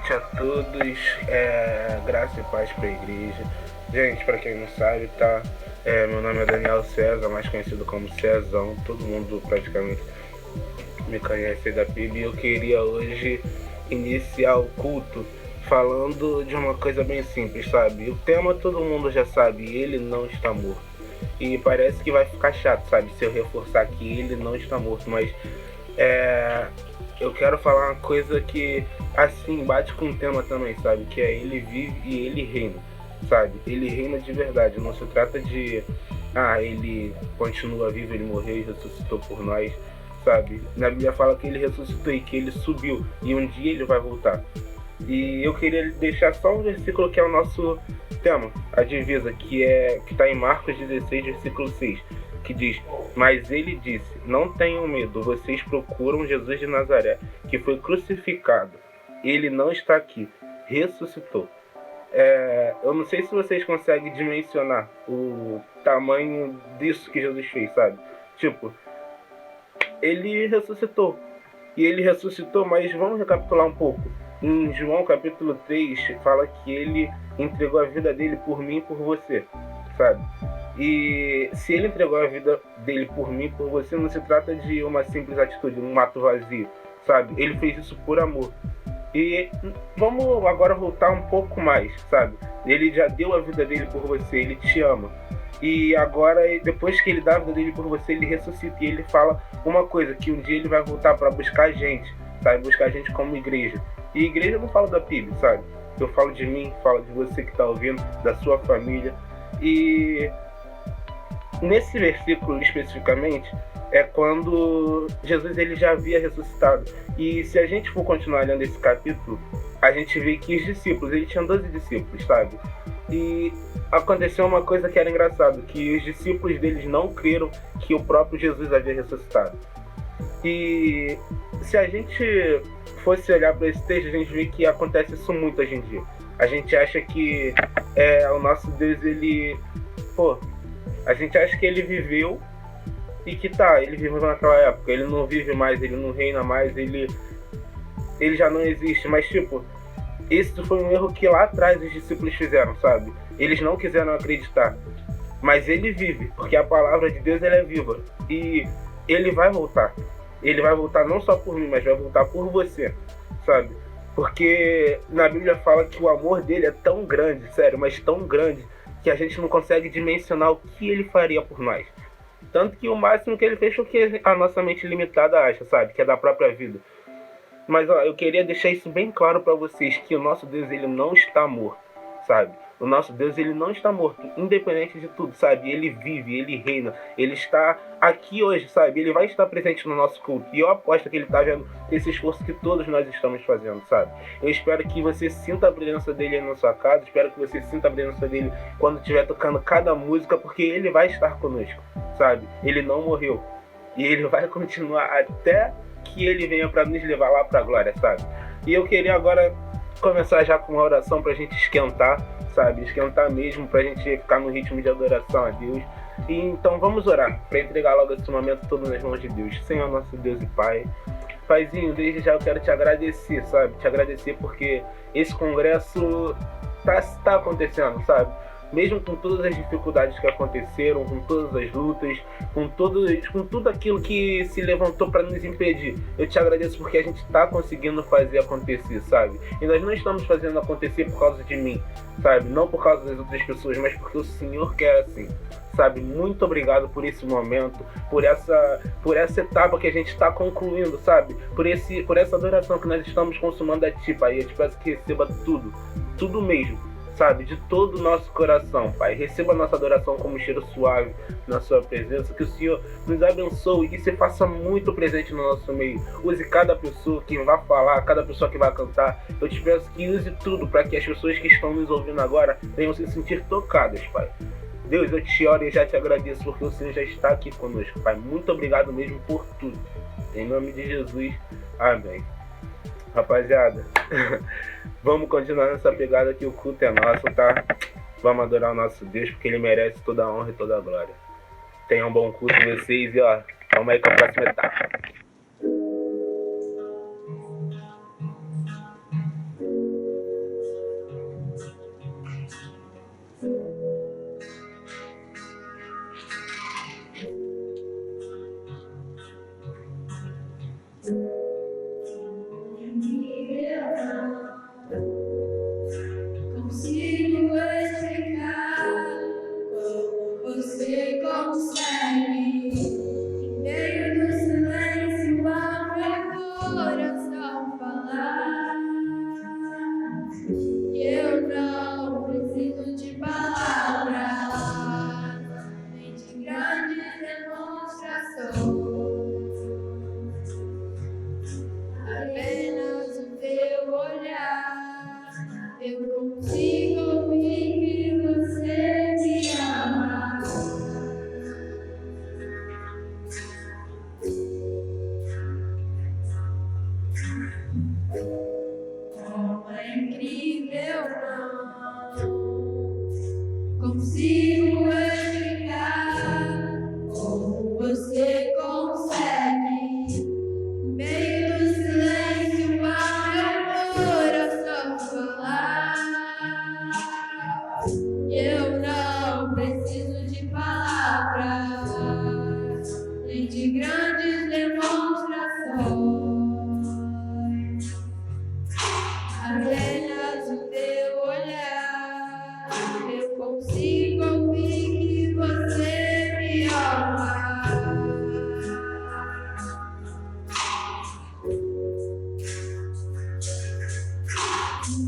noite a todos, graça e paz para a igreja. Gente, para quem não sabe, tá? Meu nome é Daniel César, mais conhecido como Cezão. Todo mundo praticamente me conhece aí da PIB. E eu queria hoje iniciar o culto falando de uma coisa bem simples, sabe? O tema todo mundo já sabe, ele não está morto. E parece que vai ficar chato, sabe? Se eu reforçar que ele não está morto, mas eu quero falar uma coisa que, assim, bate com o tema também, sabe? Que é ele vive e ele reina, sabe? Ele reina de verdade. Não se trata de, ele continua vivo, ele morreu e ressuscitou por nós, sabe? Na Bíblia fala que ele ressuscitou e que ele subiu e um dia ele vai voltar. E eu queria deixar só um versículo que é o nosso tema, a divisa, que está em Marcos 16, versículo 6, que diz: mas ele disse, não tenham medo, vocês procuram Jesus de Nazaré, que foi crucificado. Ele não está aqui, ressuscitou. Eu não sei se vocês conseguem dimensionar o tamanho disso que Jesus fez, sabe? Tipo, ele ressuscitou. E ele ressuscitou, mas vamos recapitular um pouco. Em João capítulo 3, fala que ele entregou a vida dele por mim e por você, sabe? E se ele entregou a vida dele por mim e por você, não se trata de uma simples atitude, um ato vazio, sabe? Ele fez isso por amor. E vamos agora voltar um pouco mais, sabe? Ele já deu a vida dele por você, ele te ama. E agora, depois que ele dá a vida dele por você, ele ressuscita e ele fala uma coisa, que um dia ele vai voltar para buscar a gente, sabe? Buscar a gente como igreja. E igreja eu não falo da PIB, sabe? Eu falo de mim, falo de você que está ouvindo, da sua família. E nesse versículo especificamente é quando Jesus ele já havia ressuscitado. E se a gente for continuar lendo esse capítulo, a gente vê que os discípulos, ele tinha 12 discípulos, sabe? E aconteceu uma coisa que era engraçado, que os discípulos deles não creram que o próprio Jesus havia ressuscitado. E se a gente fosse olhar para esse texto, a gente vê que acontece isso muito hoje em dia. A gente acha que o nosso Deus, a gente acha que ele viveu e que ele viveu naquela época, ele não vive mais, ele não reina mais, ele já não existe, mas esse foi um erro que lá atrás os discípulos fizeram, sabe? Eles não quiseram acreditar, mas ele vive, porque a palavra de Deus ela é viva e ele vai voltar. Ele vai voltar não só por mim, mas vai voltar por você, sabe? Porque na Bíblia fala que o amor dele é tão grande, sério, mas tão grande, que a gente não consegue dimensionar o que ele faria por nós. Tanto que o máximo que ele fez foi o que a nossa mente limitada acha, sabe? Que é da própria vida. Mas eu queria deixar isso bem claro para vocês, que o nosso Deus ele não está morto, sabe? O nosso Deus ele não está morto, independente de tudo, sabe? Ele vive, ele reina, ele está aqui hoje, sabe? Ele vai estar presente no nosso culto. E eu aposto que ele está vendo esse esforço que todos nós estamos fazendo, sabe? Eu espero que você sinta a presença dele aí na sua casa, espero que você sinta a presença dele quando estiver tocando cada música, porque ele vai estar conosco, sabe? Ele não morreu. E ele vai continuar até que ele venha para nos levar lá para a glória, sabe? E eu queria agora começar já com uma oração pra gente esquentar, sabe? Esquentar mesmo, pra gente ficar no ritmo de adoração a Deus. E então vamos orar, pra entregar logo esse momento todo nas mãos de Deus. Senhor, nosso Deus e Pai. Paizinho, desde já eu quero te agradecer, sabe? Te agradecer porque esse congresso tá acontecendo, sabe? Mesmo com todas as dificuldades que aconteceram, com todas as lutas, com tudo aquilo que se levantou para nos impedir, eu te agradeço porque a gente está conseguindo fazer acontecer, sabe? E nós não estamos fazendo acontecer por causa de mim, sabe? Não por causa das outras pessoas, mas porque o Senhor quer assim, sabe? Muito obrigado por esse momento, por essa etapa que a gente está concluindo, sabe? Por essa adoração que nós estamos consumando a Ti, Pai. Eu te peço que receba tudo mesmo, sabe, de todo o nosso coração, Pai. Receba a nossa adoração como um cheiro suave na sua presença, que o Senhor nos abençoe e se faça muito presente no nosso meio. Use cada pessoa que vai falar, cada pessoa que vai cantar. Eu te peço que use tudo para que as pessoas que estão nos ouvindo agora venham se sentir tocadas, Pai. Deus, eu te oro e já te agradeço porque o Senhor já está aqui conosco, Pai. Muito obrigado mesmo por tudo. Em nome de Jesus, amém. Rapaziada, vamos continuar nessa pegada que o culto é nosso, tá? Vamos adorar o nosso Deus porque Ele merece toda a honra e toda a glória. Tenham um bom culto vocês e vamos aí com a próxima etapa. Consigo explicar como você consegue, em meio do silêncio, ao meu coração falar. E eu não preciso de palavras, nem de grandes demonstrações. Apenas o teu olhar, eu consigo ouvir que você me ama. Como é incrível, não consigo explicar como você consegue, no meio do silêncio, ao meu coração falar. E eu não preciso de palavras, nem de grandes demonstrações. Apenas o teu olhar, eu consigo ouvir que você me ama.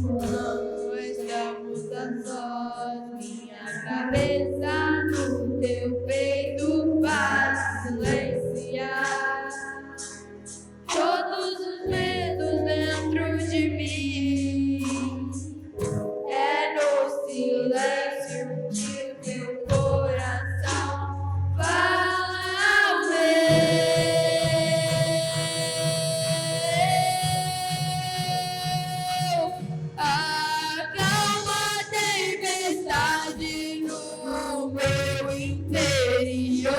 Quando estamos a sós, minha cabeça no teu peito faz silenciar todos os medos dentro de mim. É no silêncio que o teu coração fala ao meu. Acalma a tempestade no meu interior.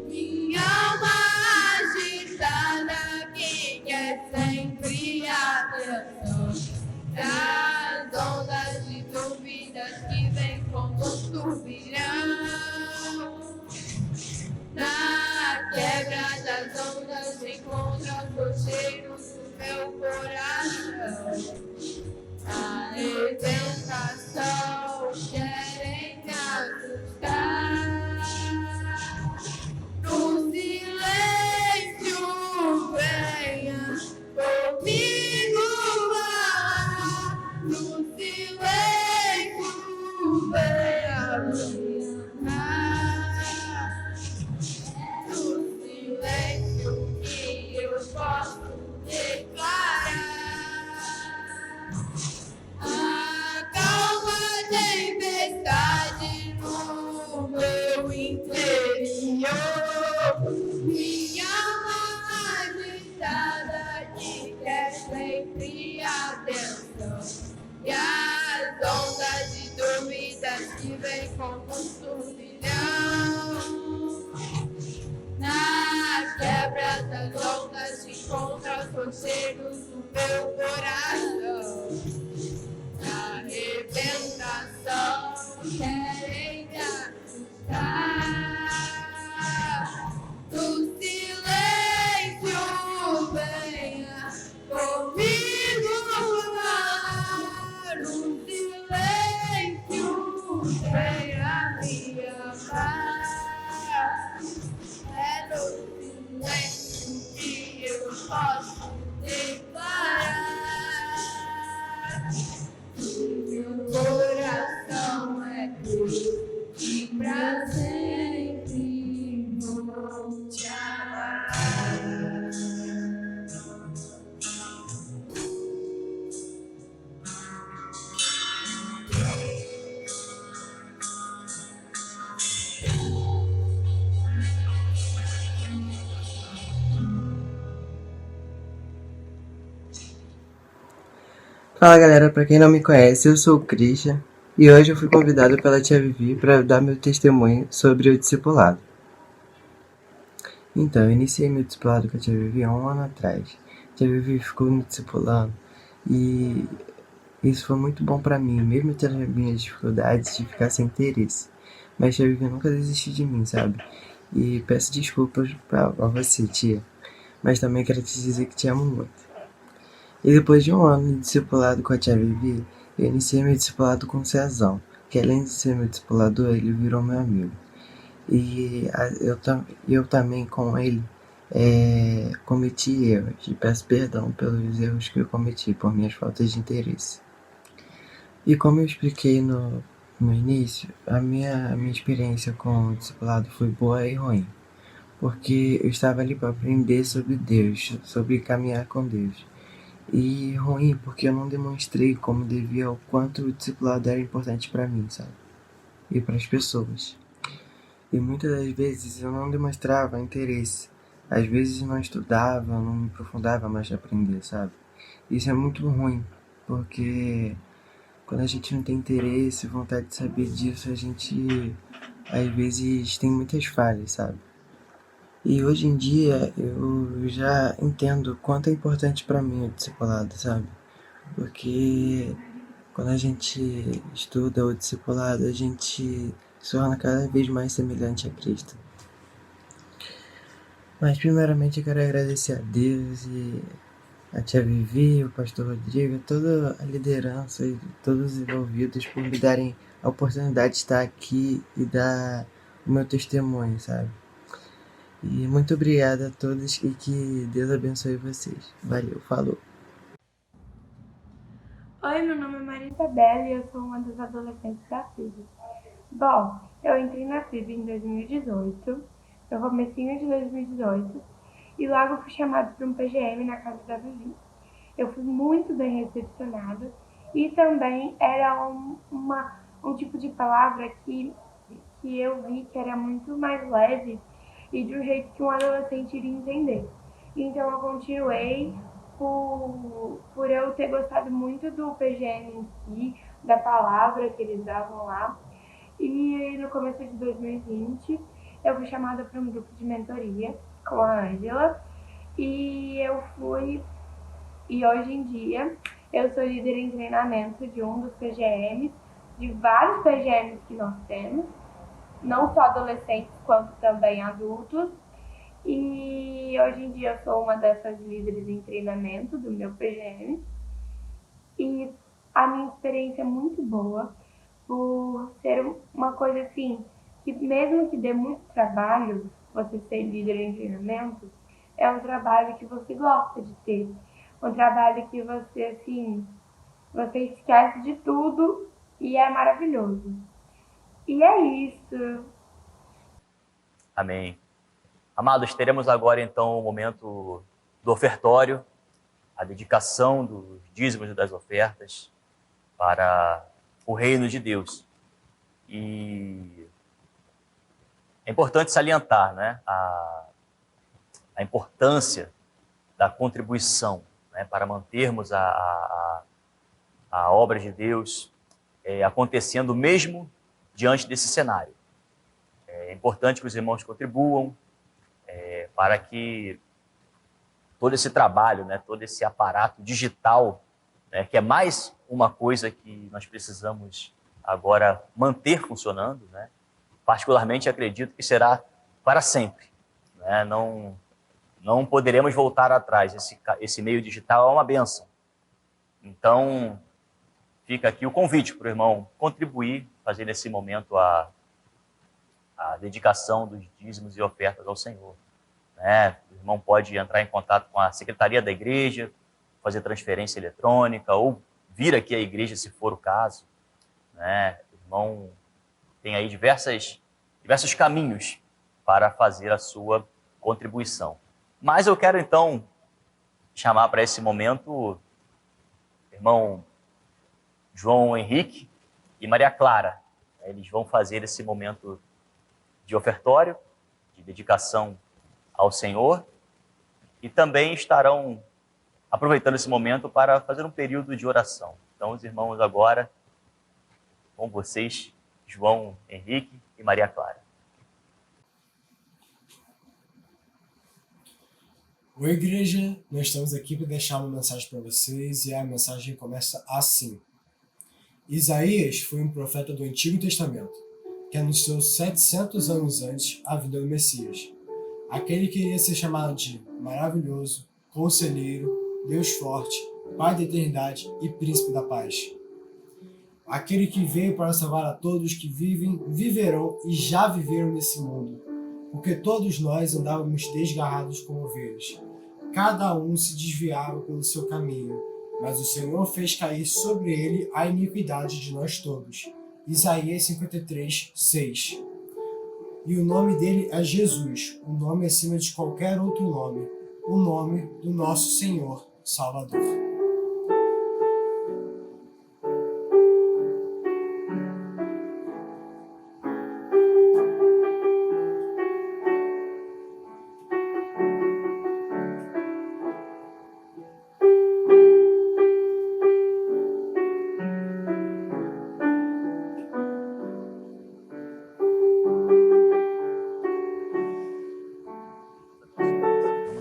Minha alma agitada que quer sempre atenção das ondas de dúvidas que vem como um turbilhão. Na quebra das ondas encontra os cheiros do meu coração. A representação querem me assustar. No silêncio venha comigo falar. No silêncio venha me amar. No silêncio que eu posso declarar. Acalma a tempestade no meu interior. Minha alma agitada que quer sempre atenção. E as ondas de dúvidas que vem como um turbilhão. Na quebra das ondas se encontra os conselhos do meu coração. Na arrebentação querem me assustar. No silêncio venha comigo falar. No silêncio venha me amar. É no silêncio que eu posso declarar. Meu coração é teu e pra sempre vou te amar. Fala galera, pra quem não me conhece, eu sou o Christian e hoje eu fui convidado pela tia Vivi para dar meu testemunho sobre o discipulado. Então, eu iniciei meu discipulado com a tia Vivi há 1 ano atrás. A tia Vivi ficou me discipulando e isso foi muito bom pra mim, mesmo tendo as minhas dificuldades de ficar sem interesse. Mas a tia Vivi nunca desistiu de mim, sabe? E peço desculpas a você, tia, mas também quero te dizer que te amo muito. E depois de um ano de discipulado com a tia Vivi, eu iniciei meu discipulado com o Cezão, que além de ser meu discipulador, ele virou meu amigo. E eu também com ele cometi erros e peço perdão pelos erros que eu cometi por minhas faltas de interesse. E como eu expliquei no início, a minha experiência com o discipulado foi boa e ruim, porque eu estava ali para aprender sobre Deus, sobre caminhar com Deus. E ruim porque eu não demonstrei como devia o quanto o discipulado era importante para mim, sabe? E para as pessoas. E muitas das vezes eu não demonstrava interesse. Às vezes não estudava, não me aprofundava mais de aprender, sabe? Isso é muito ruim, porque quando a gente não tem interesse, vontade de saber disso, a gente às vezes tem muitas falhas, sabe? E hoje em dia eu já entendo o quanto é importante para mim o discipulado, sabe? Porque quando a gente estuda o discipulado, a gente se torna cada vez mais semelhante a Cristo. Mas primeiramente eu quero agradecer a Deus e a tia Vivi, o pastor Rodrigo, toda a liderança e todos os envolvidos por me darem a oportunidade de estar aqui e dar o meu testemunho, sabe? E muito obrigado a todos e que Deus abençoe vocês. Valeu, falou. Oi, meu nome é Maria Isabela e eu sou uma das adolescentes da FIB. Bom, eu entrei na FIB em 2018, no comecinho de 2018, e logo fui chamada para um PGM na casa da Vivi. Eu fui muito bem recepcionada e também era um tipo de palavra que eu vi que era muito mais leve e de um jeito que um adolescente iria entender. Então eu continuei por eu ter gostado muito do PGM em si, da palavra que eles davam lá. E no começo de 2020 eu fui chamada para um grupo de mentoria com a Ângela e eu fui. E hoje em dia eu sou líder em treinamento de um dos PGMs, de vários PGMs que nós temos, não só adolescentes quanto também adultos. E hoje em dia eu sou uma dessas líderes em treinamento do meu PGM. E a minha experiência é muito boa por ser uma coisa assim, que mesmo que dê muito trabalho, você ser líder em treinamento, é um trabalho que você gosta de ter. Um trabalho que você, assim, você esquece de tudo e é maravilhoso. E é isso. Amém. Amados, teremos agora então o momento do ofertório, a dedicação dos dízimos e das ofertas para o reino de Deus. E é importante salientar, né, a importância da contribuição, né, para mantermos a obra de Deus acontecendo mesmo diante desse cenário. É importante que os irmãos contribuam para que todo esse trabalho, né, todo esse aparato digital, né, que é mais uma coisa que nós precisamos agora manter funcionando, né, particularmente acredito que será para sempre. Né, não poderemos voltar atrás. Esse meio digital é uma bênção. Então, fica aqui o convite para o irmão contribuir, fazer nesse momento a dedicação dos dízimos e ofertas ao Senhor. Né? O irmão pode entrar em contato com a secretaria da igreja, fazer transferência eletrônica ou vir aqui à igreja se for o caso. Né? O irmão tem aí diversos caminhos para fazer a sua contribuição. Mas eu quero então chamar para esse momento o irmão João Henrique e Maria Clara. Eles vão fazer esse momento de ofertório, de dedicação ao Senhor, e também estarão aproveitando esse momento para fazer um período de oração. Então, os irmãos agora, com vocês, João Henrique e Maria Clara. Oi, igreja, nós estamos aqui para deixar uma mensagem para vocês e a mensagem começa assim. Isaías foi um profeta do Antigo Testamento, que anunciou 700 anos antes a vinda do Messias. aquele que iria ser chamado de Maravilhoso, Conselheiro, Deus Forte, Pai da Eternidade e Príncipe da Paz. Aquele que veio para salvar a todos que vivem, viverão e já viveram nesse mundo, porque todos nós andávamos desgarrados como ovelhas. Cada um se desviava pelo seu caminho, mas o Senhor fez cair sobre ele a iniquidade de nós todos. Isaías 53, 6. E o nome dele é Jesus, o nome acima de qualquer outro nome, o nome do nosso Senhor Salvador.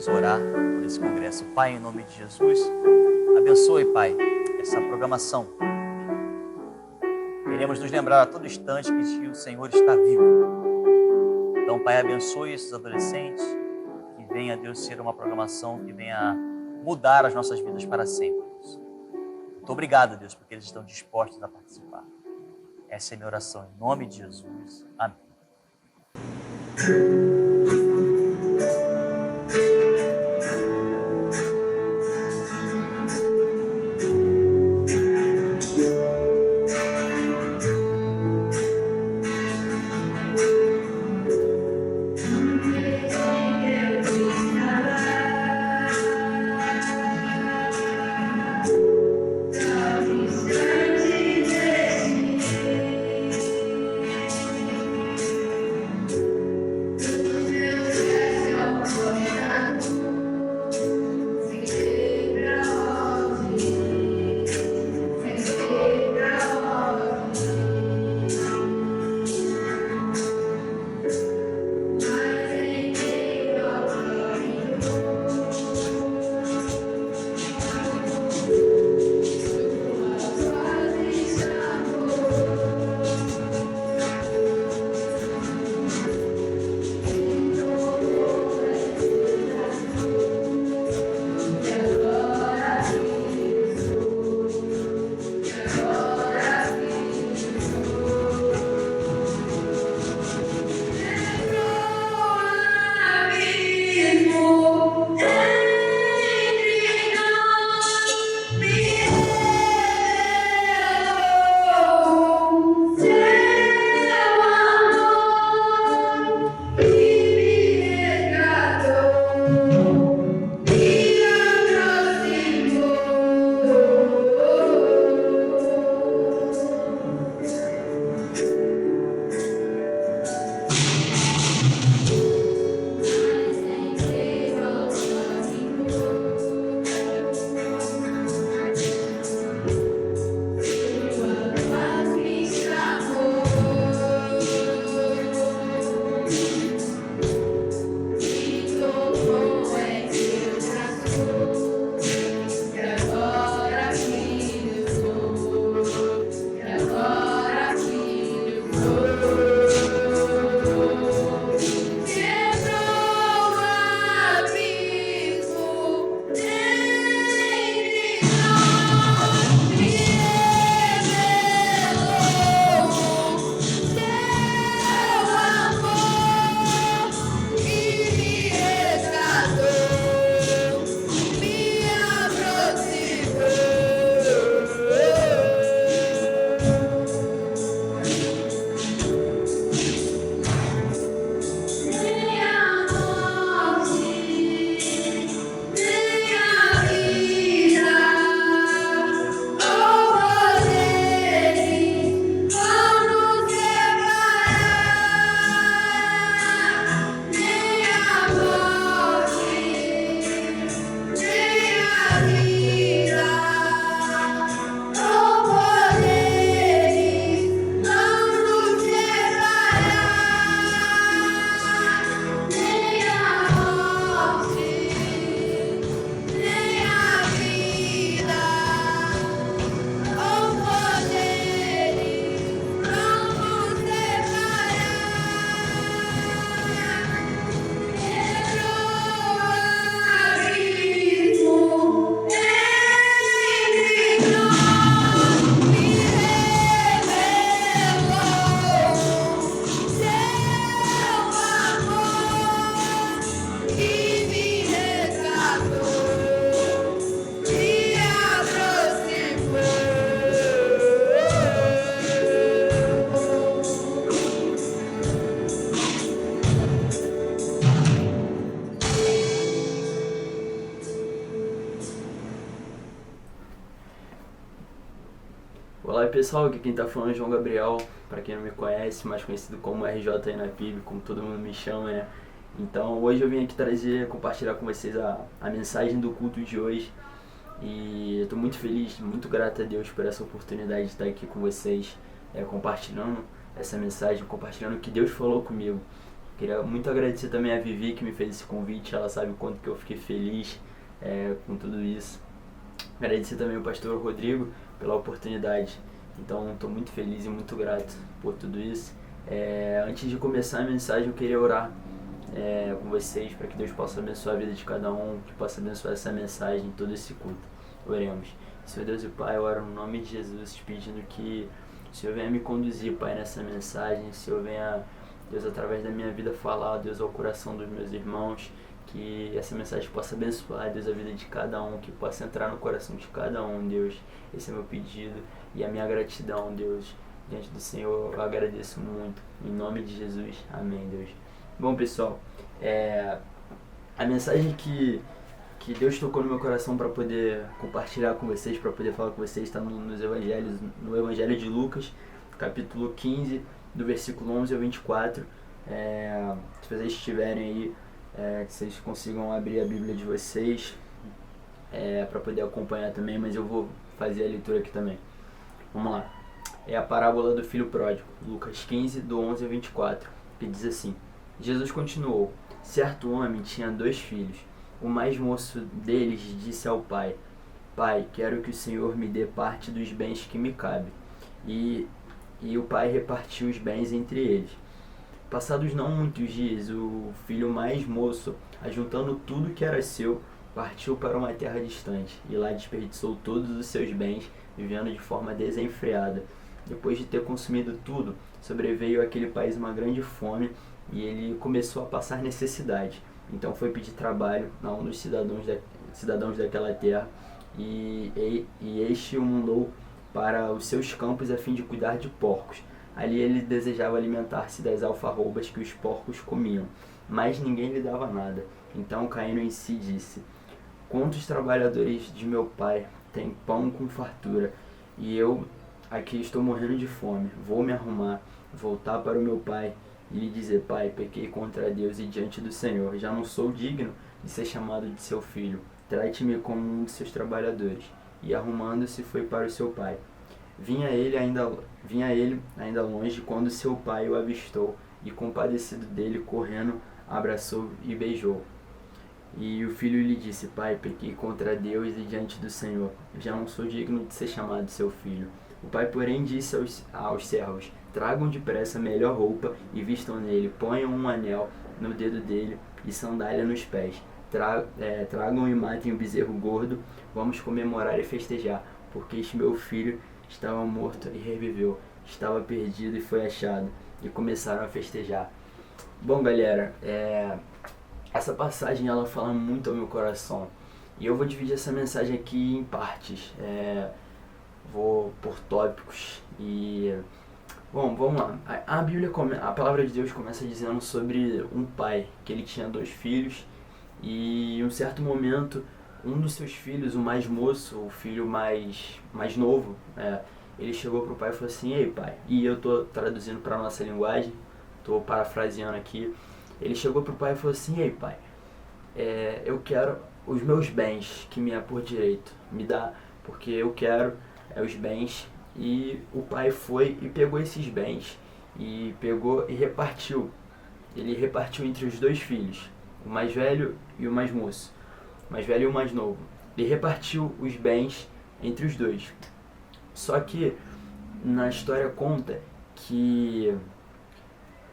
Vamos orar por esse congresso. Pai, em nome de Jesus, abençoe, Pai, essa programação. Queremos nos lembrar a todo instante que o Senhor está vivo. Então, Pai, abençoe esses adolescentes, que venha, Deus, ser uma programação que venha mudar as nossas vidas para sempre, Deus. Muito obrigado, Deus, porque eles estão dispostos a participar. Essa é a minha oração, em nome de Jesus. Amém. Fala pessoal, aqui quem tá falando é João Gabriel, para quem não me conhece, mais conhecido como RJ aí na PIB, como todo mundo me chama, né? Então hoje eu vim aqui compartilhar com vocês a mensagem do culto de hoje. E eu tô muito feliz, muito grato a Deus por essa oportunidade de estar aqui com vocês, compartilhando essa mensagem, compartilhando o que Deus falou comigo. Queria muito agradecer também a Vivi que me fez esse convite, ela sabe o quanto que eu fiquei feliz com tudo isso. Agradecer também ao pastor Rodrigo pela oportunidade. Então estou muito feliz e muito grato por tudo isso. Antes de começar a mensagem eu queria orar com vocês para que Deus possa abençoar a vida de cada um, que possa abençoar essa mensagem, todo esse culto. Oremos. Senhor Deus e Pai, eu oro no nome de Jesus, te pedindo que o Senhor venha me conduzir, Pai, nessa mensagem. O Senhor venha, Deus, através da minha vida falar, Deus, ao coração dos meus irmãos. Que essa mensagem possa abençoar, Deus, a vida de cada um, que possa entrar no coração de cada um, Deus. Esse é meu pedido e a minha gratidão, Deus. Diante do Senhor eu agradeço muito. Em nome de Jesus. Amém, Deus. Bom, pessoal, a mensagem que Deus tocou no meu coração para poder compartilhar com vocês, para poder falar com vocês, está no Evangelho de Lucas, capítulo 15, do versículo 11 ao 24. Se vocês estiverem aí, que vocês consigam abrir a Bíblia de vocês para poder acompanhar também, mas eu vou fazer a leitura aqui também. Vamos lá. É a parábola do filho pródigo, Lucas 15, do 11 ao 24, que diz assim: Jesus continuou: certo homem tinha 2 filhos. O mais moço deles disse ao pai: Pai, quero que o Senhor me dê parte dos bens que me cabe. E o pai repartiu os bens entre eles. Passados não muitos dias, o filho mais moço, ajuntando tudo que era seu, partiu para uma terra distante, e lá desperdiçou todos os seus bens, vivendo de forma desenfreada. Depois de ter consumido tudo, sobreveio àquele país uma grande fome, e ele começou a passar necessidade. Então foi pedir trabalho a um dos cidadãos daquela terra, e este o mandou para os seus campos a fim de cuidar de porcos. Ali ele desejava alimentar-se das alfarrobas que os porcos comiam, mas ninguém lhe dava nada. Então caindo em si disse: quantos trabalhadores de meu pai têm pão com fartura, e eu aqui estou morrendo de fome. Vou me arrumar, voltar para o meu pai e lhe dizer: Pai, pequei contra Deus e diante do Senhor. Já não sou digno de ser chamado de seu filho. Trate-me como um de seus trabalhadores. E arrumando-se foi para o seu pai. Vinha ele ainda longe quando seu pai o avistou, e compadecido dele, correndo, abraçou e beijou. E o filho lhe disse: Pai, pequei contra Deus e diante do Senhor. Já não sou digno de ser chamado seu filho. O pai, porém, disse aos servos: tragam depressa a melhor roupa e vistam nele, ponham um anel no dedo dele e sandália nos pés. Tragam e matem o bezerro gordo, vamos comemorar e festejar, porque este meu filho estava morto e reviveu, estava perdido e foi achado. E começaram a festejar. Bom, galera, essa passagem ela fala muito ao meu coração, e eu vou dividir essa mensagem aqui em partes. Vou por tópicos e... Bom, vamos lá. A palavra de Deus começa dizendo sobre um pai, que ele tinha 2 filhos, e em um certo momento, um dos seus filhos, o mais moço, o filho mais novo, ele chegou pro pai e falou assim: ei, pai, e eu tô traduzindo para nossa linguagem, tô parafraseando aqui. Ele chegou pro pai e falou assim: ei, pai, eu quero os meus bens que me é por direito, me dá, porque eu quero os bens. E o pai foi e pegou esses bens, e pegou e repartiu. Ele repartiu entre os 2 filhos, o mais velho e o mais moço, o mais velho e o mais novo. Ele repartiu os bens entre os 2. Só que na história conta que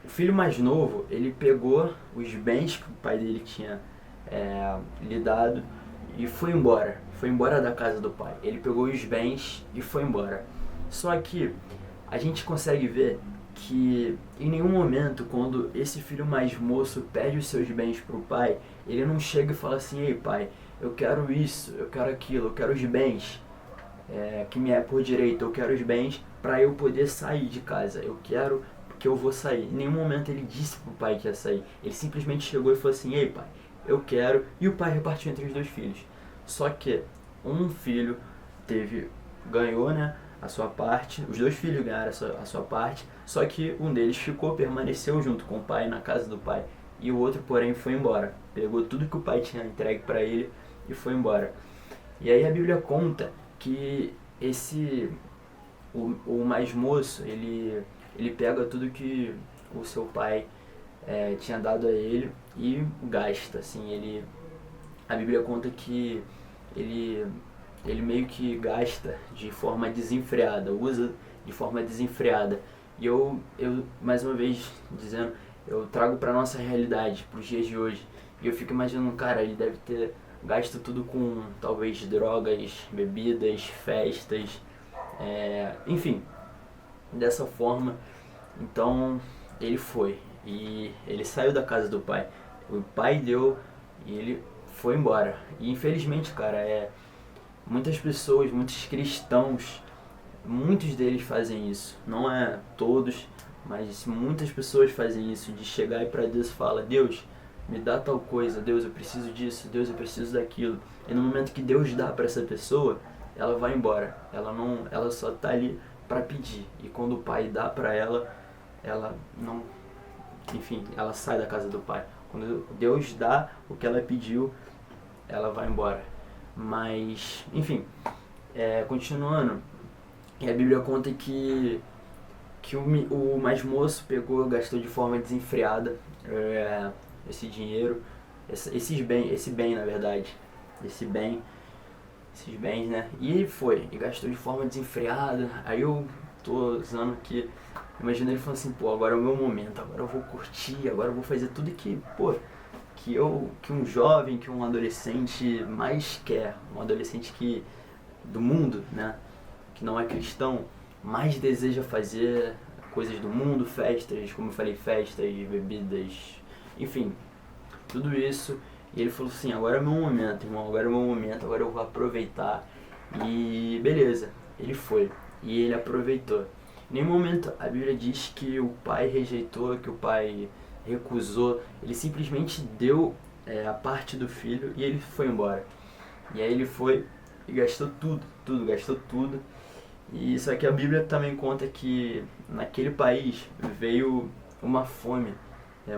o filho mais novo, ele pegou os bens que o pai dele tinha lhe dado e foi embora da casa do pai. Ele pegou os bens e foi embora. Só que a gente consegue ver que em nenhum momento, quando esse filho mais moço pede os seus bens para o pai, ele não chega e fala assim: ei, pai, eu quero isso, eu quero aquilo, eu quero os bens que me é por direito, eu quero os bens para eu poder sair de casa, eu quero porque eu vou sair. Em nenhum momento ele disse pro pai que ia sair. Ele simplesmente chegou e falou assim: ei, pai, eu quero, e o pai repartiu entre os 2 filhos. Só que um filho ganhou, né, a sua parte, os 2 filhos ganharam a sua parte, só que um deles permaneceu junto com o pai na casa do pai, e o outro, porém, foi embora. Pegou tudo que o pai tinha entregue para ele e foi embora. E aí a Bíblia conta que o mais moço, ele pega tudo que o seu pai tinha dado a ele e gasta, assim, a Bíblia conta que ele meio que gasta de forma desenfreada, usa de forma desenfreada. E eu mais uma vez dizendo, eu trago para nossa realidade, para os dias de hoje. E eu fico imaginando, cara, ele deve ter gasto tudo com talvez drogas, bebidas, festas, enfim, dessa forma. Então ele foi e ele saiu da casa do pai. O pai deu e ele foi embora. E infelizmente, cara, muitas pessoas, muitos cristãos, muitos deles fazem isso. Não é todos, mas muitas pessoas fazem isso, de chegar e para Deus e falar: Deus, me dá tal coisa, Deus, eu preciso disso, Deus, eu preciso daquilo. E no momento que Deus dá para essa pessoa, ela vai embora. Ela só tá ali para pedir. E quando o pai dá para ela não, enfim, ela sai da casa do pai. Quando Deus dá o que ela pediu, ela vai embora. Mas, enfim, continuando, a Bíblia conta que o mais moço gastou de forma desenfreada esse dinheiro, esse bem, esses bens, né? E gastou de forma desenfreada. Aí eu tô usando que, imagina ele falando assim: pô, agora é o meu momento, agora eu vou curtir, agora eu vou fazer tudo que um jovem, que um adolescente mais quer, um adolescente do mundo, né, que não é cristão, mais deseja fazer coisas do mundo, festas, como eu falei, festas, bebidas, enfim, tudo isso. E ele falou assim: agora é meu momento, irmão, agora é meu momento, agora eu vou aproveitar. E beleza, ele foi, e ele aproveitou. Em nenhum momento a Bíblia diz que o pai rejeitou, que o pai recusou. Ele simplesmente deu a parte do filho e ele foi embora. E aí ele foi e gastou gastou tudo. E só que a Bíblia também conta que naquele país veio uma fome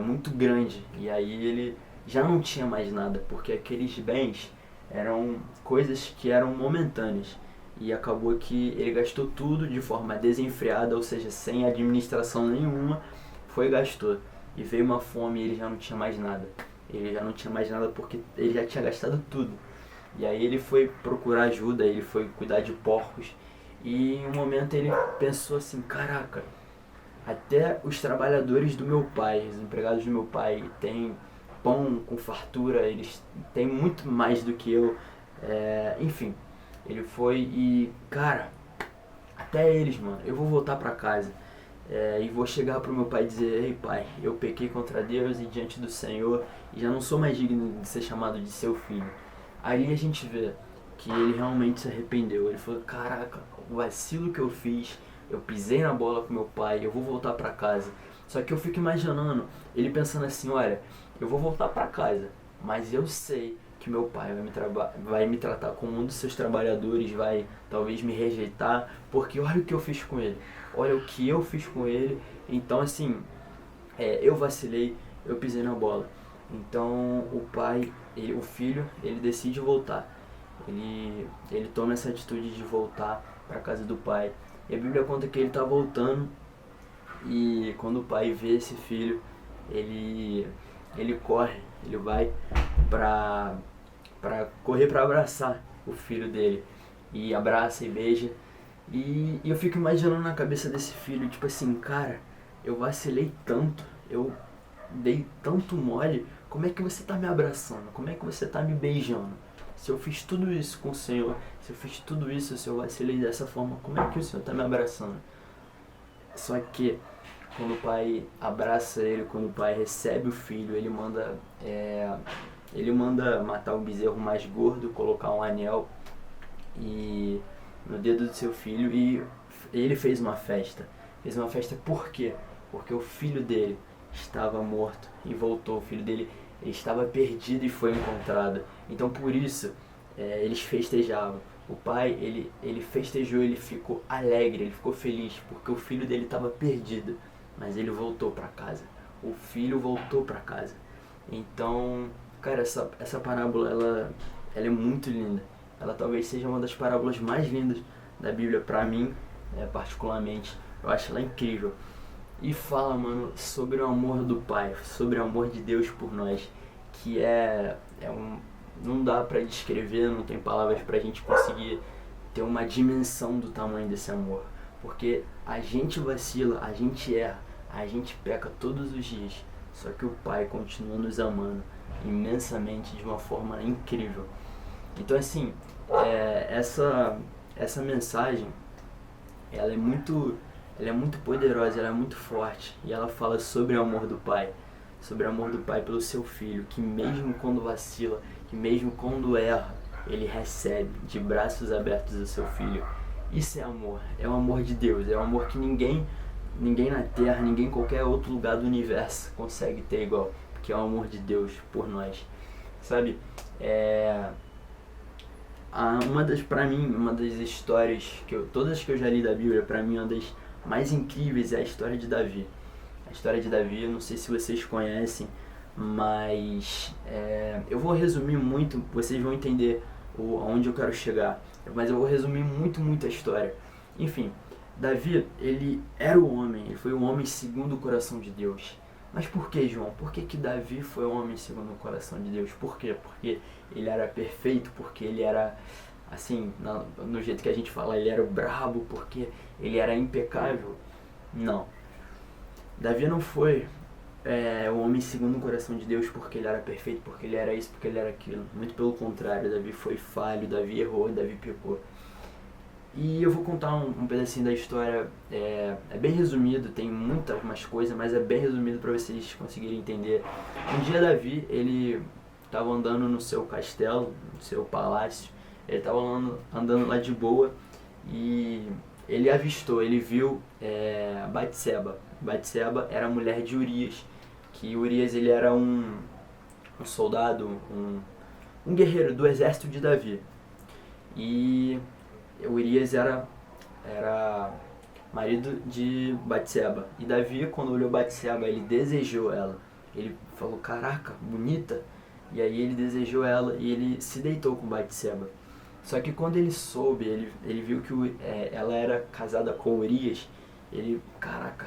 muito grande. E aí ele já não tinha mais nada, porque aqueles bens eram coisas que eram momentâneas. E acabou que ele gastou tudo de forma desenfreada, ou seja, sem administração nenhuma, foi e gastou. E veio uma fome e ele já não tinha mais nada. Ele já não tinha mais nada porque ele já tinha gastado tudo. E aí ele foi procurar ajuda, ele foi cuidar de porcos. E em um momento ele pensou assim: caraca, até os trabalhadores do meu pai, os empregados do meu pai, têm pão com fartura, eles têm muito mais do que eu. Enfim, ele foi e, cara, até eles, mano, eu vou voltar pra casa. E vou chegar pro meu pai e dizer: ei, pai, eu pequei contra Deus e diante do Senhor e já não sou mais digno de ser chamado de seu filho. Aí a gente vê que ele realmente se arrependeu. Ele falou: caraca, o vacilo que eu fiz, eu pisei na bola com meu pai, eu vou voltar pra casa. Só que eu fico imaginando ele pensando assim: olha, eu vou voltar pra casa, mas eu sei que meu pai vai me tratar como um dos seus trabalhadores, vai talvez me rejeitar, porque olha o que eu fiz com ele, olha o que eu fiz com ele. Então assim, eu vacilei, eu pisei na bola. Então o filho, ele decide voltar, ele toma essa atitude de voltar para casa do pai. E a Bíblia conta que ele está voltando, e quando o pai vê esse filho, ele corre, ele vai para correr para abraçar o filho dele, e abraça e beija. E eu fico imaginando na cabeça desse filho, tipo assim: cara, eu vacilei tanto, eu dei tanto mole, como é que você tá me abraçando? Como é que você tá me beijando? Se eu fiz tudo isso com o Senhor, se eu fiz tudo isso, se eu vacilei dessa forma, como é que o Senhor tá me abraçando? Só que quando o pai abraça ele, quando o pai recebe o filho, ele manda matar o bezerro mais gordo, colocar um anel no dedo do seu filho, e ele fez uma festa. Fez uma festa por quê? Porque o filho dele estava morto e voltou. O filho dele estava perdido e foi encontrado. Então por isso eles festejavam. O pai, ele festejou, ele ficou alegre, ele ficou feliz, porque o filho dele estava perdido, mas ele voltou para casa. O filho voltou para casa. Então, cara, essa parábola, ela é muito linda. Ela talvez seja uma das parábolas mais lindas da Bíblia para mim, particularmente. Eu acho ela incrível. E fala, mano, sobre o amor do Pai, sobre o amor de Deus por nós, que não dá pra descrever, não tem palavras pra gente conseguir ter uma dimensão do tamanho desse amor. Porque a gente vacila, a gente erra, a gente peca todos os dias, só que o Pai continua nos amando imensamente, de uma forma incrível. Então, assim, essa mensagem, ela é muito poderosa, ela é muito forte, e ela fala sobre o amor do Pai pelo seu filho, que mesmo quando vacila, que mesmo quando erra, ele recebe de braços abertos o seu filho. Isso é o amor de Deus, é o amor que ninguém na terra, ninguém em qualquer outro lugar do universo consegue ter igual, que é o amor de Deus por nós, sabe? Pra mim, uma das histórias todas que eu já li da Bíblia, pra mim uma das mais incríveis é a história de Davi. A história de Davi, eu não sei se vocês conhecem, mas eu vou resumir muito, vocês vão entender aonde eu quero chegar, mas eu vou resumir muito a história. Enfim, Davi, ele era o homem, ele foi um homem segundo o coração de Deus. Mas por que, João? Por que Davi foi um homem segundo o coração de Deus? Por quê? Porque ele era perfeito, porque ele era, assim, no jeito que a gente fala, ele era o brabo, porque ele era impecável? Não. Davi não foi um homem segundo o coração de Deus porque ele era perfeito, porque ele era isso, porque ele era aquilo. Muito pelo contrário, Davi foi falho, Davi errou, Davi pecou. E eu vou contar um pedacinho da história, é bem resumido, tem muitas mais coisas, mas é bem resumido para vocês conseguirem entender. Um dia Davi, ele estava andando no seu castelo, no seu palácio, ele estava andando lá de boa e ele viu Batseba. Batseba era a mulher de Urias, que Urias ele era um soldado, um guerreiro do exército de Davi. E Urias era marido de Batseba. E Davi, quando olhou Batseba, ele desejou ela. Ele falou, caraca, bonita. E aí ele desejou ela e ele se deitou com Batseba. Só que quando ele soube, ele viu que ela era casada com Urias, ele, caraca,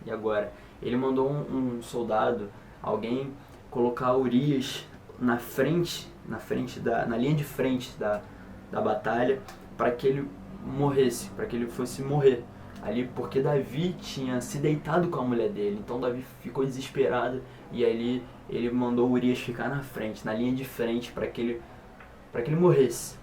e agora? Ele mandou um soldado, alguém, colocar Urias na linha de frente da batalha, para que ele morresse, para que ele fosse morrer ali, porque Davi tinha se deitado com a mulher dele. Então Davi ficou desesperado e ali ele mandou Urias ficar na frente, na linha de frente, para que ele morresse,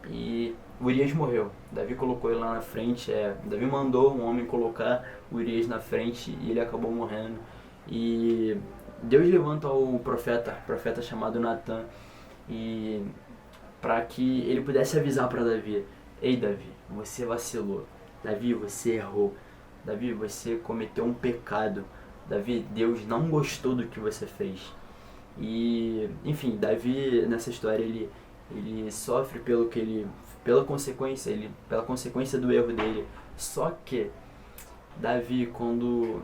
e Urias morreu. Davi colocou ele lá na frente, Davi mandou um homem colocar Urias na frente e ele acabou morrendo. E Deus levanta o profeta chamado Natan, e para que ele pudesse avisar para Davi, ei Davi, você vacilou, Davi, você errou, Davi, você cometeu um pecado, Davi, Deus não gostou do que você fez. E, enfim, Davi nessa história ele sofre pela consequência do erro dele. Só que Davi, quando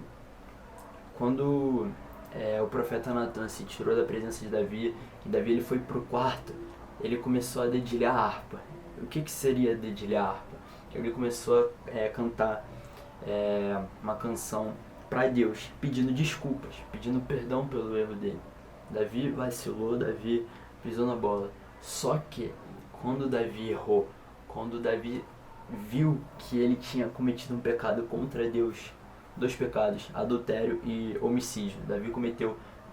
o profeta Natan se tirou da presença de Davi, e Davi ele foi pro quarto, ele começou a dedilhar a harpa. O que seria dedilhar a harpa? Ele começou a cantar uma canção para Deus, pedindo desculpas, pedindo perdão pelo erro dele. Davi vacilou, Davi pisou na bola. Só que quando Davi errou, quando Davi viu que ele tinha cometido um pecado contra Deus, 2 pecados, adultério e homicídio.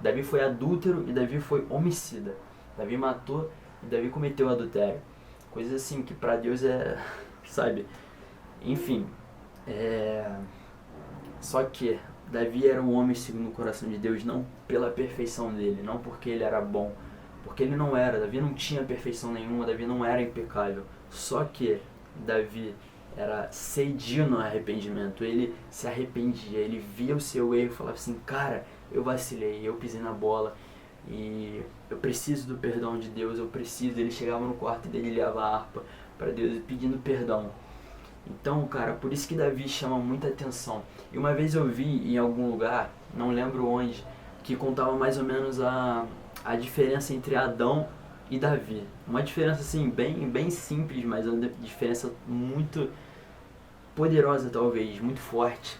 Davi foi adúltero e Davi foi homicida. Davi matou e Davi cometeu adultério. Coisas assim que pra Deus sabe? Enfim, só que Davi era um homem segundo o coração de Deus, não pela perfeição dele, não porque ele era bom, porque ele não era. Davi não tinha perfeição nenhuma, Davi não era impecável. Só que Davi era cedio no arrependimento, ele se arrependia, ele via o seu erro e falava assim, cara, eu vacilei, eu pisei na bola. E eu preciso do perdão de Deus, eu preciso. Ele chegava no quarto dele e levava a harpa para Deus pedindo perdão. Então, cara, por isso que Davi chama muita atenção. E uma vez eu vi em algum lugar, não lembro onde, que contava mais ou menos a diferença entre Adão e Davi. Uma diferença assim, bem simples, mas uma diferença muito poderosa talvez, muito forte.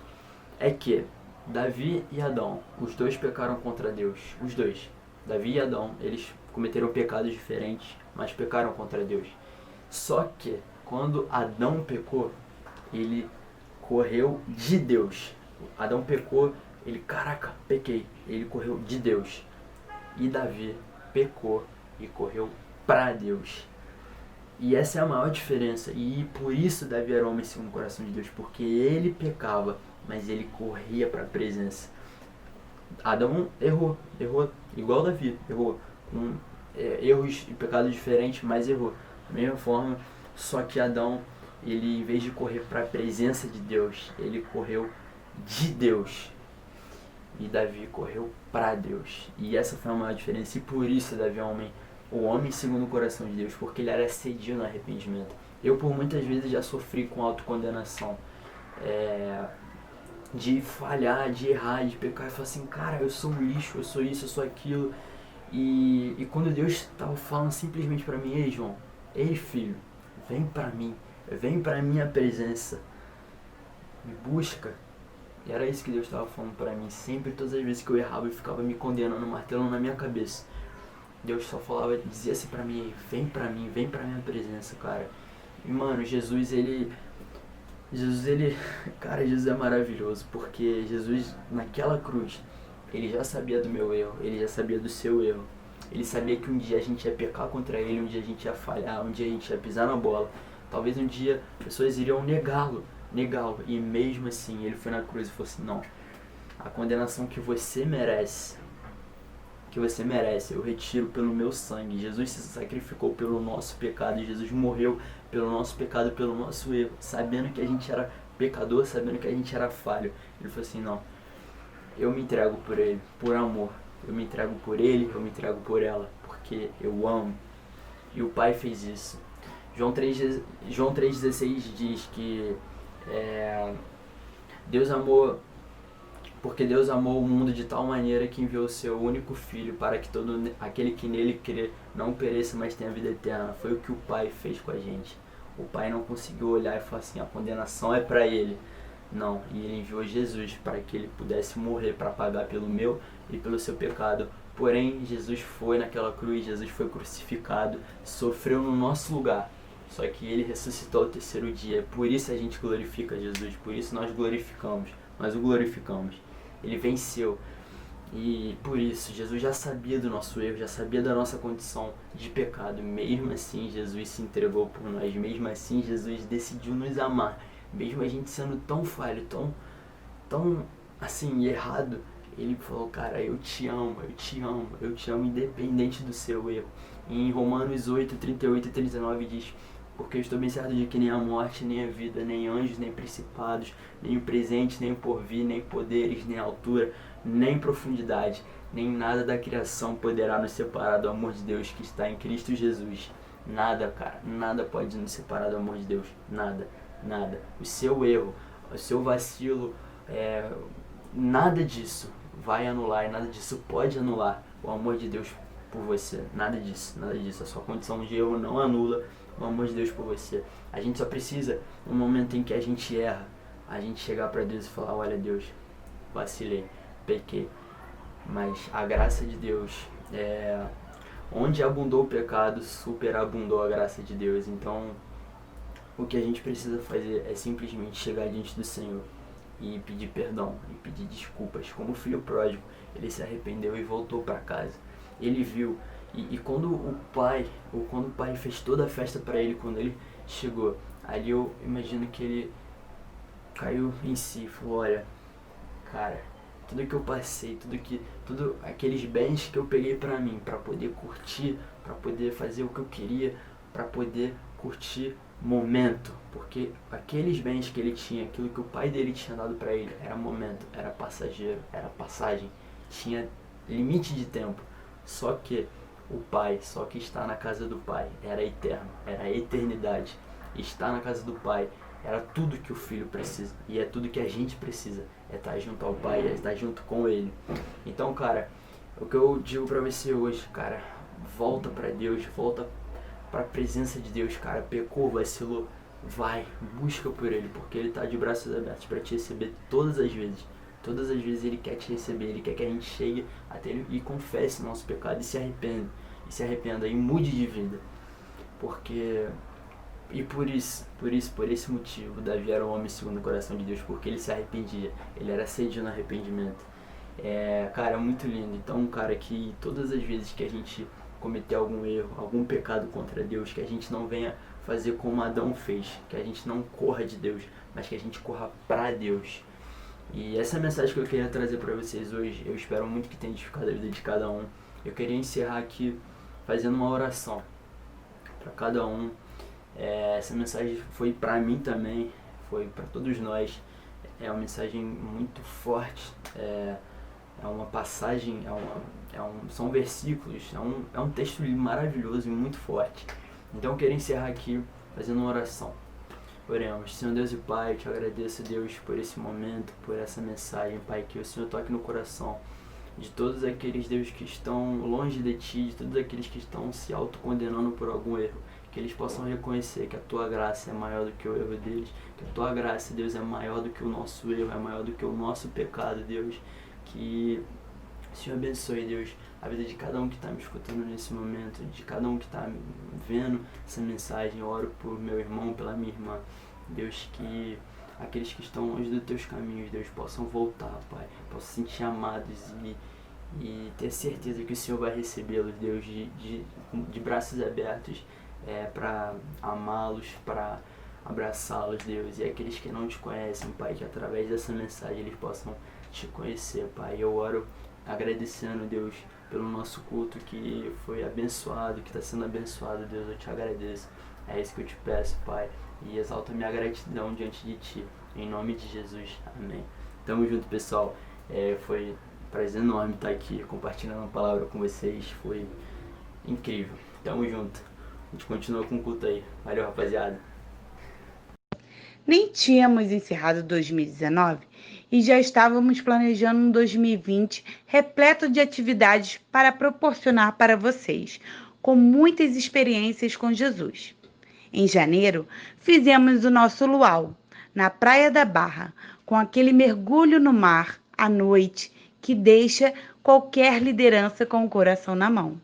É que Davi e Adão, os dois pecaram contra Deus. Os dois. Davi e Adão, eles cometeram pecados diferentes, mas pecaram contra Deus. Só que quando Adão pecou, ele correu de Deus. Adão pecou, ele, caraca, pequei. Ele correu de Deus. E Davi pecou e correu pra Deus. E essa é a maior diferença. E por isso Davi era homem segundo o coração de Deus. Porque ele pecava, mas ele corria pra presença. Adão errou igual Davi. Errou com erros e pecados diferentes, mas errou. Da mesma forma, só que Adão, ele, em vez de correr para a presença de Deus, ele correu de Deus. E Davi correu para Deus. E essa foi a maior diferença. E por isso Davi é o homem segundo o coração de Deus, porque ele era cedio no arrependimento. Eu, por muitas vezes, já sofri com autocondenação. De falhar, de errar, de pecar e falar assim, cara, eu sou um lixo, eu sou isso, eu sou aquilo. E quando Deus estava falando simplesmente para mim, ei João, ei filho, vem para mim, vem para minha presença, me busca. E era isso que Deus estava falando para mim, sempre, todas as vezes que eu errava, eu ficava me condenando, martelando na minha cabeça. Deus só falava, dizia assim para mim, vem para mim, vem para minha presença, cara. E mano, Jesus cara, Jesus é maravilhoso, porque Jesus, naquela cruz, ele já sabia do meu erro, ele já sabia do seu erro. Ele sabia que um dia a gente ia pecar contra ele, um dia a gente ia falhar, um dia a gente ia pisar na bola. Talvez um dia pessoas iriam negá-lo. E mesmo assim, ele foi na cruz e falou assim, não, a condenação que você merece, eu retiro pelo meu sangue. Jesus se sacrificou pelo nosso pecado, Jesus morreu pelo nosso pecado, pelo nosso erro, sabendo que a gente era pecador, sabendo que a gente era falho. Ele falou assim, não, eu me entrego por ele, por amor. Eu me entrego por ele, eu me entrego por ela, porque eu amo. E o Pai fez isso. João 3,16 diz que porque Deus amou o mundo de tal maneira que enviou o seu único Filho para que todo aquele que nele crê não pereça, mas tenha vida eterna. Foi o que o Pai fez com a gente. O Pai não conseguiu olhar e falar assim, a condenação é para ele. Não, e ele enviou Jesus para que ele pudesse morrer para pagar pelo meu e pelo seu pecado. Porém, Jesus foi naquela cruz, Jesus foi crucificado, sofreu no nosso lugar. Só que ele ressuscitou ao terceiro dia. Por isso a gente glorifica Jesus, por isso nós o glorificamos. Ele venceu. E por isso, Jesus já sabia do nosso erro, já sabia da nossa condição de pecado. Mesmo assim, Jesus se entregou por nós. Mesmo assim, Jesus decidiu nos amar. Mesmo a gente sendo tão falho, tão assim, errado, ele falou, cara, eu te amo, independente do seu erro. E em Romanos 8, 38 e 39 diz, porque eu estou bem certo de que nem a morte, nem a vida, nem anjos, nem principados, nem o presente, nem o porvir, nem poderes, nem altura, nem profundidade, nem nada da criação poderá nos separar do amor de Deus que está em Cristo Jesus. Nada, cara, nada pode nos separar do amor de Deus, nada. O seu erro, o seu vacilo, nada disso vai anular e nada disso pode anular o amor de Deus por você. Nada disso. A sua condição de erro não anula o amor de Deus por você. A gente só precisa, no momento em que a gente erra, a gente chegar para Deus e falar, olha Deus, vacilei, pequei. Mas a graça de Deus, onde abundou o pecado, superabundou a graça de Deus. Então, o que a gente precisa fazer é simplesmente chegar diante do Senhor e pedir perdão, e pedir desculpas. Como o filho pródigo, ele se arrependeu e voltou para casa. Ele viu, e quando o pai fez toda a festa para ele, quando ele chegou, ali eu imagino que ele caiu em si, falou, olha, cara, tudo que eu passei, tudo aqueles bens que eu peguei para mim, para poder curtir, para poder fazer o que eu queria, para poder curtir momento, porque aqueles bens que ele tinha, aquilo que o pai dele tinha dado para ele, era momento, era passageiro, era passagem, tinha limite de tempo. Só que o Pai, só que estar na casa do Pai era eterno, era a eternidade. Estar na casa do Pai era tudo que o Filho precisa, e é tudo que a gente precisa, é estar junto ao Pai, é estar junto com Ele. Então, cara, o que eu digo pra você hoje, cara, volta pra Deus, volta pra presença de Deus, cara. Pecou, vacilou, vai, busca por Ele, porque Ele tá de braços abertos pra te receber todas as vezes. Todas as vezes Ele quer te receber, Ele quer que a gente chegue até Ele e confesse nosso pecado e se arrependa e mude de vida. Porque, e por esse motivo, Davi era um homem segundo o coração de Deus, porque ele se arrependia, ele era cedio no arrependimento. Cara, é muito lindo. Então, cara, que todas as vezes que a gente cometer algum erro, algum pecado contra Deus, que a gente não venha fazer como Adão fez, que a gente não corra de Deus, mas que a gente corra pra Deus. E essa é a mensagem que eu queria trazer para vocês hoje. Eu espero muito que tenha edificado a vida de cada um. Eu queria encerrar aqui fazendo uma oração para cada um. Essa mensagem foi para mim também, foi para todos nós. É uma mensagem muito forte, é uma passagem, são versículos, é um texto maravilhoso e muito forte. Então eu queria encerrar aqui fazendo uma oração. Oremos. Senhor Deus e Pai, eu te agradeço, Deus, por esse momento, por essa mensagem, Pai, que o Senhor toque no coração de todos aqueles, Deus, que estão longe de Ti, de todos aqueles que estão se autocondenando por algum erro, que eles possam reconhecer que a Tua graça é maior do que o erro deles, que a Tua graça, Deus, é maior do que o nosso erro, é maior do que o nosso pecado, Deus, que o Senhor abençoe, Deus, a vida de cada um que está me escutando nesse momento, de cada um que está vendo essa mensagem. Eu oro por meu irmão, pela minha irmã, Deus, que aqueles que estão longe dos Teus caminhos, Deus, possam voltar, Pai, possam se sentir amados e ter certeza que o Senhor vai recebê-los, Deus, de braços abertos, para amá-los, para abraçá-los, Deus, e aqueles que não Te conhecem, Pai, que através dessa mensagem eles possam Te conhecer, Pai. Eu oro agradecendo, Deus, pelo nosso culto que foi abençoado, que está sendo abençoado, Deus, eu Te agradeço. É isso que eu Te peço, Pai, e exalto a minha gratidão diante de Ti, em nome de Jesus, amém. Tamo junto, pessoal. Foi um prazer enorme estar aqui compartilhando a palavra com vocês, foi incrível. Tamo junto, a gente continua com o culto aí. Valeu, rapaziada. Nem tínhamos encerrado 2019 e já estávamos planejando um 2020 repleto de atividades para proporcionar para vocês, com muitas experiências com Jesus. Em janeiro, fizemos o nosso luau, na Praia da Barra, com aquele mergulho no mar à noite que deixa qualquer liderança com o coração na mão.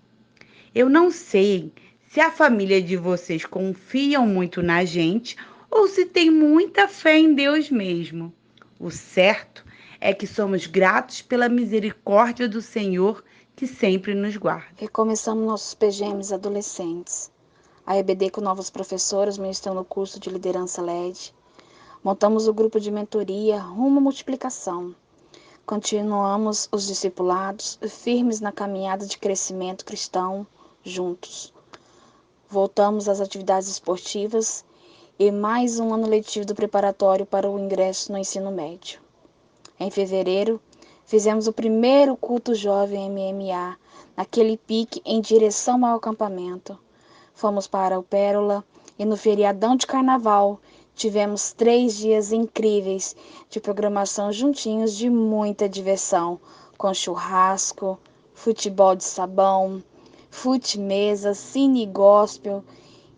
Eu não sei se a família de vocês confiam muito na gente ou se tem muita fé em Deus mesmo. O certo é que somos gratos pela misericórdia do Senhor que sempre nos guarda. Recomeçamos nossos PGMs adolescentes. A EBD com novos professores ministrando o curso de liderança LED. Montamos o grupo de mentoria rumo à multiplicação. Continuamos os discipulados firmes na caminhada de crescimento cristão juntos. Voltamos às atividades esportivas e mais um ano letivo do preparatório para o ingresso no ensino médio. Em fevereiro, fizemos o primeiro culto jovem MMA, naquele pique em direção ao acampamento. Fomos para o Pérola e no feriadão de carnaval tivemos 3 dias incríveis de programação juntinhos de muita diversão, com churrasco, futebol de sabão, fute-mesa, cine gospel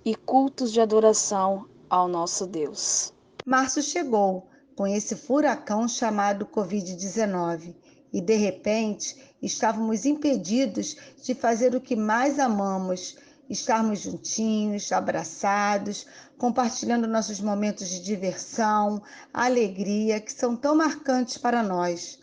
e cultos de adoração ao nosso Deus. Março chegou com esse furacão chamado Covid-19 e, de repente, estávamos impedidos de fazer o que mais amamos, estarmos juntinhos, abraçados, compartilhando nossos momentos de diversão, alegria, que são tão marcantes para nós.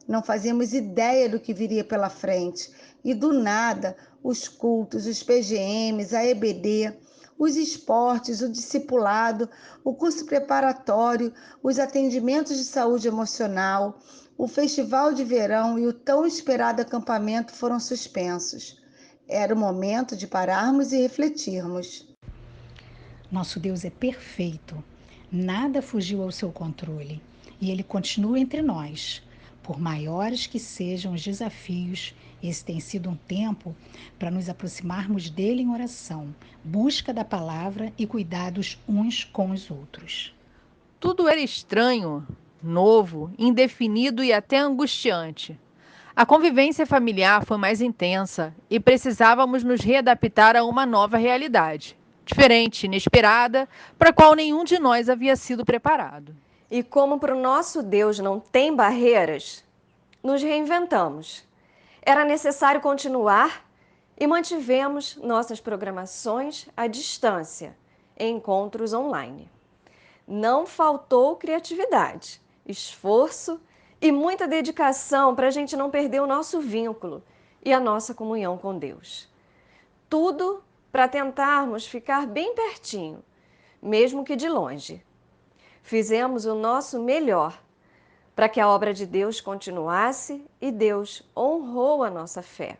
Não fazíamos ideia do que viria pela frente e, do nada, os cultos, os PGMs, a EBD, os esportes, o discipulado, o curso preparatório, os atendimentos de saúde emocional, o festival de verão e o tão esperado acampamento foram suspensos. Era o momento de pararmos e refletirmos. Nosso Deus é perfeito, nada fugiu ao seu controle e Ele continua entre nós. Por maiores que sejam os desafios, Esse tem sido um tempo para nos aproximarmos dele em oração, busca da palavra e cuidados uns com os outros. Tudo era estranho, novo, indefinido e até angustiante. A convivência familiar foi mais intensa e precisávamos nos readaptar a uma nova realidade, diferente, inesperada, para a qual nenhum de nós havia sido preparado. E como para o nosso Deus não tem barreiras, nos reinventamos. Era necessário continuar e mantivemos nossas programações à distância, em encontros online. Não faltou criatividade, esforço e muita dedicação para a gente não perder o nosso vínculo e a nossa comunhão com Deus. Tudo para tentarmos ficar bem pertinho, mesmo que de longe. Fizemos o nosso melhor para que a obra de Deus continuasse e Deus honrou a nossa fé.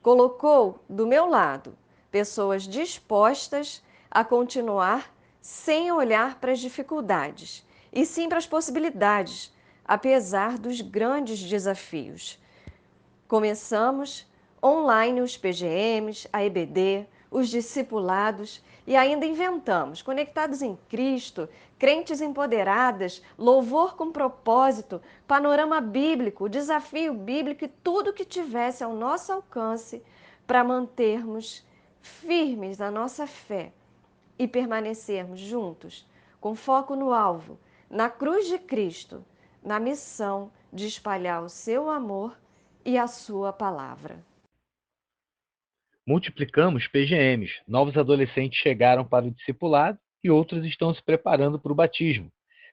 Colocou do meu lado pessoas dispostas a continuar sem olhar para as dificuldades, e sim para as possibilidades, apesar dos grandes desafios. Começamos online os PGMs, a EBD, os discipulados e ainda inventamos Conectados em Cristo, Crentes Empoderadas, Louvor com Propósito, Panorama Bíblico, Desafio Bíblico e tudo que tivesse ao nosso alcance para mantermos firmes a nossa fé e permanecermos juntos, com foco no alvo, na cruz de Cristo, na missão de espalhar o seu amor e a sua palavra. Multiplicamos PGMs. Novos adolescentes chegaram para o discipulado e outros estão se preparando para o batismo.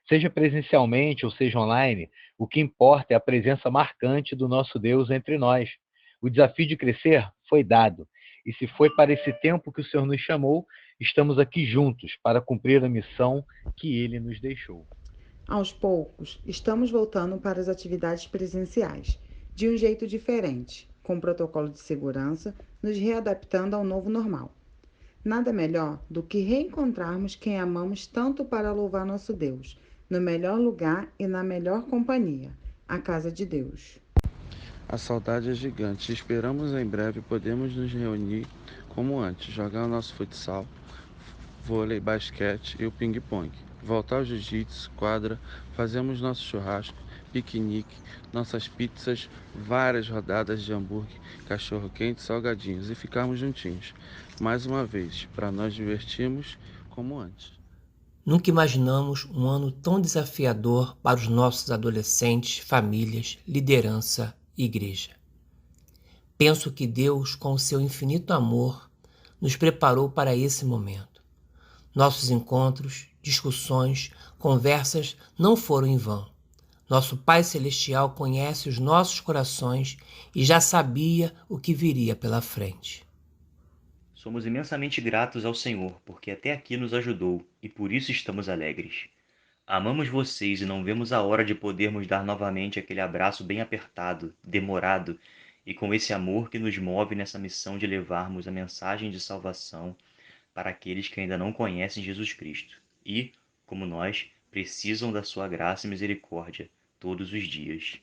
Seja presencialmente ou seja online, o que importa é a presença marcante do nosso Deus entre nós. O desafio de crescer foi dado. E se foi para esse tempo que o Senhor nos chamou, estamos aqui juntos para cumprir a missão que Ele nos deixou. Aos poucos, estamos voltando para as atividades presenciais, de um jeito diferente, com protocolo de segurança, nos readaptando ao novo normal. Nada melhor do que reencontrarmos quem amamos tanto para louvar nosso Deus, no melhor lugar e na melhor companhia, a casa de Deus. A saudade é gigante. Esperamos em breve podermos nos reunir como antes, jogar o nosso futsal, vôlei, basquete e o ping-pong. Voltar ao jiu-jitsu, quadra, fazemos nosso churrasco, piquenique, nossas pizzas, várias rodadas de hambúrguer, cachorro-quente, salgadinhos e ficarmos juntinhos. Mais uma vez, para nós divertirmos como antes. Nunca imaginamos um ano tão desafiador para os nossos adolescentes, famílias, liderança e igreja. Penso que Deus, com o seu infinito amor, nos preparou para esse momento. Nossos encontros, discussões, conversas não foram em vão. Nosso Pai Celestial conhece os nossos corações e já sabia o que viria pela frente. Somos imensamente gratos ao Senhor, porque até aqui nos ajudou e por isso estamos alegres. Amamos vocês e não vemos a hora de podermos dar novamente aquele abraço bem apertado, demorado, e com esse amor que nos move nessa missão de levarmos a mensagem de salvação para aqueles que ainda não conhecem Jesus Cristo e, como nós, precisam da sua graça e misericórdia todos os dias.